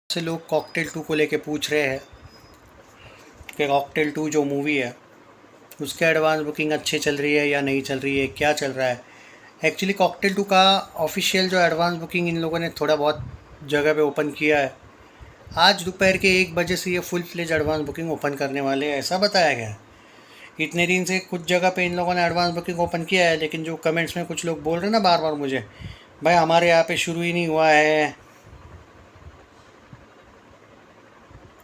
से लोग कॉकटेल 2 को लेके पूछ रहे हैं कि कॉकटेल 2 जो मूवी है उसके एडवांस बुकिंग अच्छी चल रही है या नहीं चल रही है, क्या चल रहा है। एक्चुअली कॉकटेल 2 का ऑफिशियल जो एडवांस बुकिंग इन लोगों ने थोड़ा बहुत जगह पे ओपन किया है। आज दोपहर के 1 बजे से ये full fledge advance booking open करने वाले हैं, ऐसा बताया गया है। इतने दिन से कुछ जगह पे इन लोगों ने एडवांस बुकिंग ओपन किया है, लेकिन जो कमेंट्स में कुछ लोग बोल रहे हैं ना बार बार मुझे, भाई हमारे यहाँ पे शुरू ही नहीं हुआ है,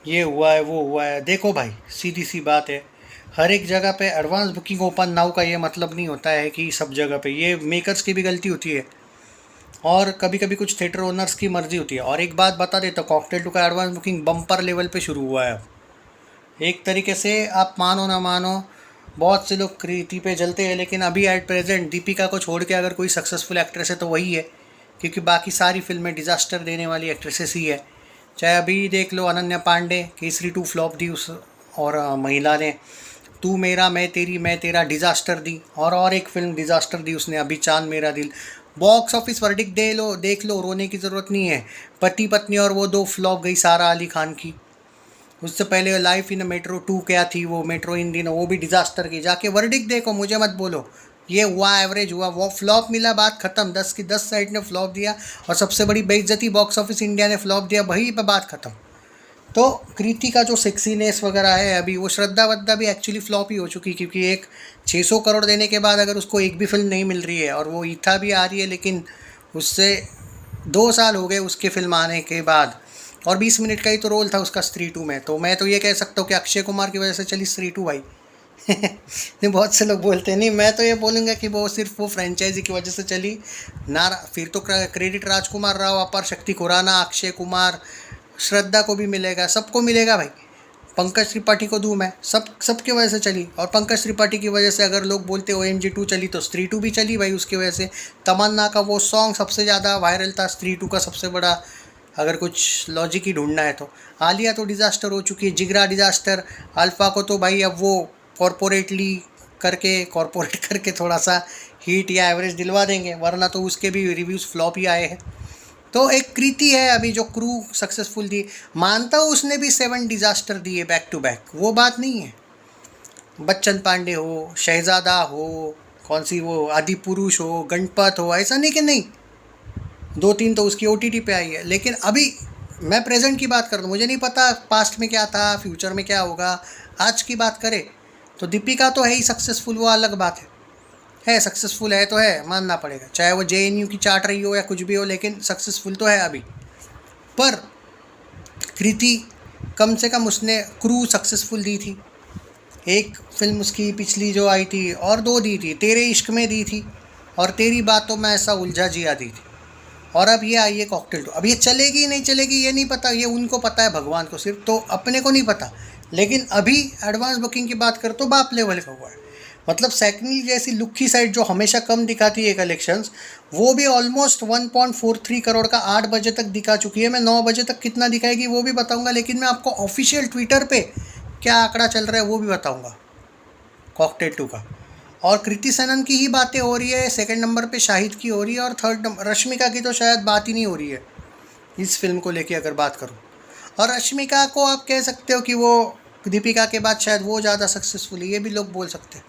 ये हुआ है वो हुआ है। देखो भाई, सीधी सी बात है, हर एक जगह पे एडवांस बुकिंग ओपन नाउ का ये मतलब नहीं होता है कि सब जगह पे, ये मेकर्स की भी गलती होती है और कभी कभी कुछ थिएटर ओनर्स की मर्जी होती है। और एक बात बता देता, कॉकटेल 2 का एडवांस बुकिंग बम्पर लेवल पे शुरू हुआ है अब। एक तरीके से आप मानो ना मानो, बहुत से लोग कृति पे जलते हैं, लेकिन अभी एट प्रेजेंट दीपिका को छोड़ के अगर कोई सक्सेसफुल एक्ट्रेस है तो वही है, क्योंकि बाकी सारी फिल्में डिज़ास्टर देने वाली एक्ट्रेसेस ही है। चाहे अभी देख लो अनन्या पांडे, केसरी 2 फ्लॉप दी उस, और महिला ने तू मेरा मैं तेरा डिज़ास्टर दी, और एक फिल्म डिज़ास्टर दी उसने अभी, चांद मेरा दिल। बॉक्स ऑफिस वर्डिक्ट दे लो, देख लो, रोने की ज़रूरत नहीं है। पति पत्नी और वो 2 फ्लॉप गई सारा अली खान की। उससे पहले लाइफ इन मेट्रो 2 क्या थी, वो मेट्रो इन दिनों, वो भी डिज़ास्टर की। जाके वर्डिक्ट देखो, मुझे मत बोलो ये हुआ एवरेज हुआ, वो फ्लॉप मिला, बात ख़त्म। 10 की 10 साइड ने फ्लॉप दिया, और सबसे बड़ी बेइज्जती बॉक्स ऑफिस इंडिया ने फ्लॉप दिया, वही पे बात ख़त्म। तो कृति का जो सेक्सीनेस वगैरह है अभी, वो श्रद्धा वद्धा भी एक्चुअली फ्लॉप ही हो चुकी, क्योंकि एक 600 करोड़ देने के बाद अगर उसको एक भी फिल्म नहीं मिल रही है, और वो ईथा भी आ रही है, लेकिन उससे 2 साल हो गए उसके फिल्म आने के बाद, और 20 मिनट का ही तो रोल था उसका स्त्री 2 में। तो मैं तो ये कह सकता हूँ कि अक्षय कुमार की वजह से चली स्त्री 2 भाई। नहीं, बहुत से लोग बोलते हैं, नहीं मैं तो ये बोलूँगा कि वो सिर्फ वो फ्रेंचाइजी की वजह से चली ना। फिर तो क्रेडिट राजकुमार राव, अपार शक्ति खुराना, अक्षय कुमार, श्रद्धा को भी मिलेगा, सबको मिलेगा भाई। पंकज त्रिपाठी को दूँ मैं, सबकी वजह से चली। और पंकज त्रिपाठी की वजह से अगर लोग बोलते OMG 2 चली, तो स्त्री 2 भी चली भाई उसकी वजह से। तमन्ना का वो सॉन्ग सबसे ज़्यादा वायरल था, स्त्री 2 का सबसे बड़ा, अगर कुछ लॉजिक ही ढूंढना है तो। आलिया तो डिज़ास्टर हो चुकी है, जिगरा डिज़ास्टर। अल्फ़ा को तो भाई अब वो कॉरपोरेट करके थोड़ा सा हीट या एवरेज दिलवा देंगे, वरना तो उसके भी रिव्यूज़ फ्लॉप ही आए हैं। तो एक कृति है अभी जो क्रू सक्सेसफुल दी, मानता हूँ उसने भी 7 डिज़ास्टर दिए बैक टू बैक, वो बात नहीं है। बच्चन पांडे हो, शहजादा हो, कौन सी वो आदि पुरुष हो, गणपत हो, ऐसा नहीं कि नहीं, 2-3 तो उसकी OTT पे आई है। लेकिन अभी मैं प्रेजेंट की बात कर रहा हूँ, मुझे नहीं पता पास्ट में क्या था, फ्यूचर में क्या होगा। आज की बात करें तो दीपिका तो है ही सक्सेसफुल, वो अलग बात है सक्सेसफुल है तो है, मानना पड़ेगा, चाहे वो JNU की चाट रही हो या कुछ भी हो, लेकिन सक्सेसफुल तो है अभी। पर कृति कम से कम उसने क्रू सक्सेसफुल दी थी। एक फिल्म उसकी पिछली जो आई थी, और 2 दी थी, तेरे इश्क में दी थी, और तेरी बातों में ऐसा उलझा जिया दी थी। और अब ये आई है कॉकटेल 2। अब ये चलेगी नहीं चलेगी ये नहीं पता, ये उनको पता है, भगवान को सिर्फ, तो अपने को नहीं पता। लेकिन अभी एडवांस बुकिंग की बात करें तो बाप लेवल का हुआ है। मतलब सैकनी जैसी लुक्की साइड जो हमेशा कम दिखाती है कलेक्शंस, वो भी ऑलमोस्ट 1.43 करोड़ का 8 बजे तक दिखा चुकी है। मैं 9 बजे तक कितना दिखाएगी वो भी बताऊंगा, लेकिन मैं आपको ऑफिशियल ट्विटर पे क्या आंकड़ा चल रहा है वो भी बताऊंगा कॉकटेल 2 का। और कृति सेनन की ही बातें हो रही है, सेकंड नंबर पे शाहिद की हो रही है, और थर्ड नंबर रश्मिका की तो शायद बात ही नहीं हो रही है इस फिल्म को लेके अगर बात करूँ। और रश्मिका को आप कह सकते हो कि वो दीपिका के बाद शायद वो ज़्यादा सक्सेसफुल है, ये भी लोग बोल सकते हैं।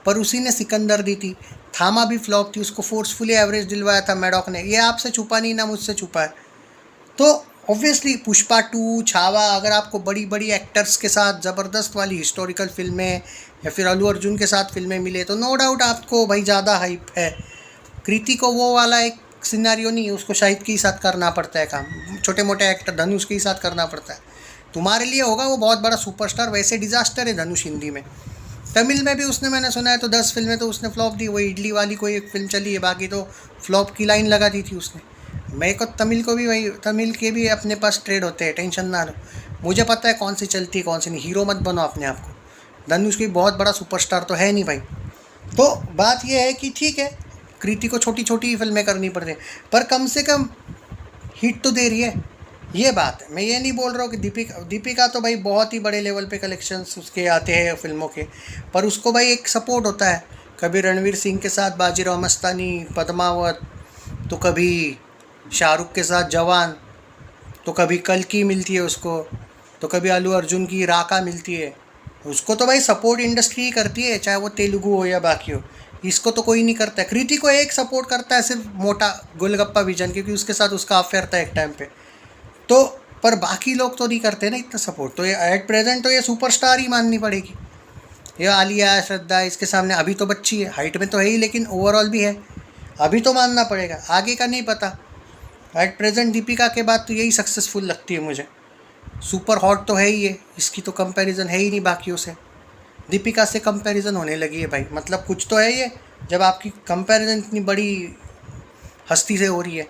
पर उसी ने सिकंदर दी थी, थामा भी फ्लॉप थी, उसको फोर्सफुली एवरेज दिलवाया था मैडॉक ने। ये आपसे छुपा नहीं ना मुझसे छुपा है। तो ऑब्वियसली पुष्पा 2, छावा, अगर आपको बड़ी बड़ी एक्टर्स के साथ ज़बरदस्त वाली हिस्टोरिकल फिल्में या फिर अल्लू अर्जुन के साथ फिल्में मिले, तो नो डाउट आपको भाई ज़्यादा हाइप है। कृति को वो वाला एक सिनेरियो नहीं है, उसको शाहिद के ही साथ करना पड़ता है काम, छोटे मोटे एक्टर धनुष के ही साथ करना पड़ता है। तुम्हारे लिए होगा वो बहुत बड़ा सुपरस्टार, वैसे डिज़ास्टर है धनुष हिंदी में। तमिल में भी उसने, मैंने सुना है तो 10 फिल्में तो उसने फ्लॉप दी, वो इडली वाली कोई एक फिल्म चली है, बाकी तो फ्लॉप की लाइन लगा दी थी उसने। मेरे को तमिल को भी वही, तमिल के भी अपने पास ट्रेड होते हैं, टेंशन ना लो, मुझे पता है कौन सी चलती है कौन सी नहीं। हीरो मत बनो अपने आप को, धनुष कोई बहुत बड़ा सुपरस्टार तो है नहीं भाई। तो बात यह है कि ठीक है, कृति को छोटी छोटी ही फिल्में करनी पड़ती है, पर कम से कम हिट तो दे रही है, ये बात है। मैं ये नहीं बोल रहा हूँ कि दीपिका तो भाई बहुत ही बड़े लेवल पे कलेक्शंस उसके आते हैं फिल्मों के, पर उसको भाई एक सपोर्ट होता है। कभी रणवीर सिंह के साथ बाजीराव मस्तानी, पद्मावत, तो कभी शाहरुख के साथ जवान, तो कभी कल्कि मिलती है उसको, तो कभी अल्लू अर्जुन की राका मिलती है। उसको तो भाई सपोर्ट इंडस्ट्री ही करती है, चाहे वो तेलुगु हो या बाकी हो। इसको तो कोई नहीं करता है। कृति को एक सपोर्ट करता है सिर्फ मोटा गोलगप्पा विजन, क्योंकि उसके साथ उसका अफेयर था एक टाइम पे। तो पर बाकी लोग तो नहीं करते ना इतना सपोर्ट। तो ये एट प्रेजेंट तो ये सुपरस्टार ही माननी पड़ेगी। ये आलिया, श्रद्धा, इसके सामने अभी तो बच्ची है, हाइट में तो है ही, लेकिन ओवरऑल भी है। अभी तो मानना पड़ेगा, आगे का नहीं पता। एट प्रेजेंट दीपिका के बाद तो यही सक्सेसफुल लगती है मुझे। सुपर हॉट तो है ही है, इसकी तो कंपैरिजन है ही नहीं बाकियों से। दीपिका से कंपैरिजन होने लगी है भाई, मतलब कुछ तो है ये जब आपकी कंपैरिजन इतनी बड़ी हस्ती से हो रही है।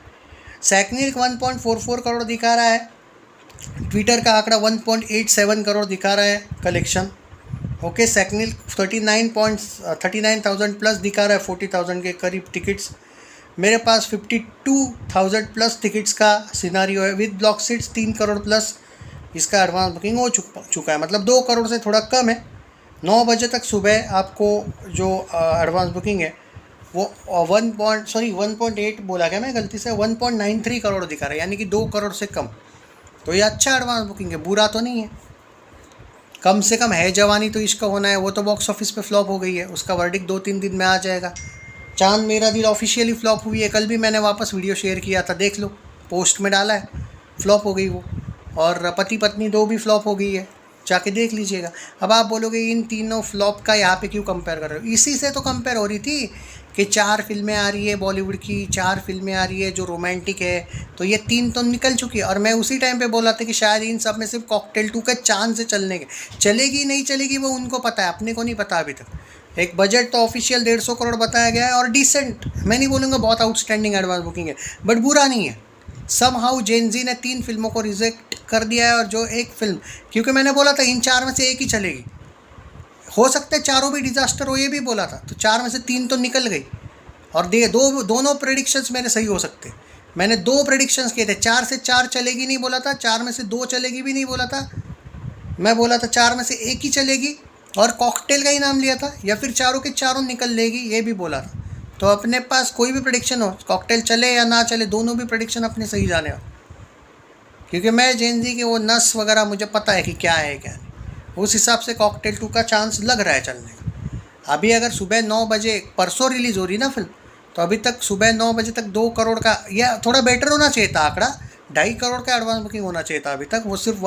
सैकनिल 1.44 करोड़ दिखा रहा है, ट्विटर का आंकड़ा 1.87 करोड़ दिखा रहा है कलेक्शन। ओके, सैकनिल 39,000 प्लस दिखा रहा है, 40,000 के करीब टिकट्स। मेरे पास 52,000 प्लस टिकट्स का सिनारियो है with block seats. 3 crore plus इसका एडवांस बुकिंग हो चुका है, मतलब 2 करोड़ से थोड़ा कम है। 9 बजे तक सुबह आपको जो एडवांस बुकिंग है वो 1.8 बोला गया, मैं गलती से 1.93 करोड़ दिखा रहा है, यानी कि 2 करोड़ से कम। तो ये अच्छा एडवांस बुकिंग है, बुरा तो नहीं है। कम से कम है जवानी तो इश्क होना है, वो तो बॉक्स ऑफिस पे फ्लॉप हो गई है, उसका वर्डिक्ट 2-3 दिन में आ जाएगा। चांद मेरा दिल ऑफिशियली फ्लॉप हुई है, कल भी मैंने वापस वीडियो शेयर किया था, देख लो, पोस्ट में डाला है, फ्लॉप हो गई वो। और पति पत्नी 2 भी फ्लॉप हो गई है, जाके देख लीजिएगा। अब आप बोलोगे इन तीनों फ्लॉप का यहाँ पे क्यों कंपेयर कर रहे हो? इसी से तो कंपेयर हो रही थी कि 4 फिल्में आ रही है बॉलीवुड की, 4 फिल्में आ रही है जो रोमांटिक है, तो ये 3 तो निकल चुकी है। और मैं उसी टाइम पे बोला था कि शायद इन सब में सिर्फ कॉकटेल 2 का चांस है चलने के। चलेगी नहीं चलेगी वो उनको पता है, अपने को नहीं पता अभी तक। एक बजट तो ऑफिशियल 150 करोड़ बताया गया है, और डिसेंट, मैं नहीं बोलूँगा बहुत आउटस्टैंडिंग एडवांस बुकिंग है, बट बुरा नहीं है। सम हाउ जेनजी ने 3 फिल्मों को रिजेक्ट कर दिया है, और जो एक फिल्म, क्योंकि मैंने बोला था इन 4 में से एक ही चलेगी, हो सकता है चारों भी डिजास्टर हो, ये भी बोला था, तो 4 में से 3 तो निकल गई। और दोनों प्रेडिक्शंस मेरे सही हो सकते। मैंने 2 प्रेडिक्शंस किए थे, 4 से 4 चलेगी नहीं बोला था, 4 में से 2 चलेगी भी नहीं बोला था। मैं बोला था 4 में से एक ही चलेगी, और कॉकटेल का ही नाम लिया था, या फिर चारों के चारों निकल लेगी, ये भी बोला था। तो अपने पास कोई भी प्रेडिक्शन हो, कॉकटेल चले या ना चले, दोनों भी प्रेडिक्शन अपने सही जाने हो, क्योंकि मैं जेनजी की वो नस वगैरह मुझे पता है कि क्या है क्या नहीं। उस हिसाब से कॉकटेल 2 का चांस लग रहा है चलने का। अभी अगर सुबह 9 बजे, परसों रिलीज़ हो रही ना फिल्म, तो अभी तक सुबह 9 बजे तक 2 करोड़ का, या थोड़ा बेटर होना चाहिए था आंकड़ा, 2.5 करोड़ का एडवांस बुकिंग होना चाहिए था। अभी तक वो सिर्फ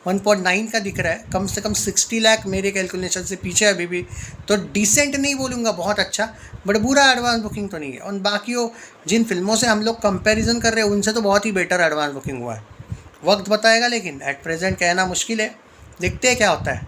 1.9 का दिख रहा है, कम से कम 60 लाख मेरे कैलकुलेशन से पीछे अभी भी। तो डिसेंट नहीं बोलूँगा, बहुत अच्छा, बट बुरा एडवांस बुकिंग तो नहीं है। और बाकी जिन फिल्मों से हम लोग कंपैरिजन कर रहे हैं उनसे तो बहुत ही बेटर एडवांस बुकिंग हुआ है। वक्त बताएगा, लेकिन एट प्रेजेंट कहना मुश्किल है, देखते हैं क्या होता है।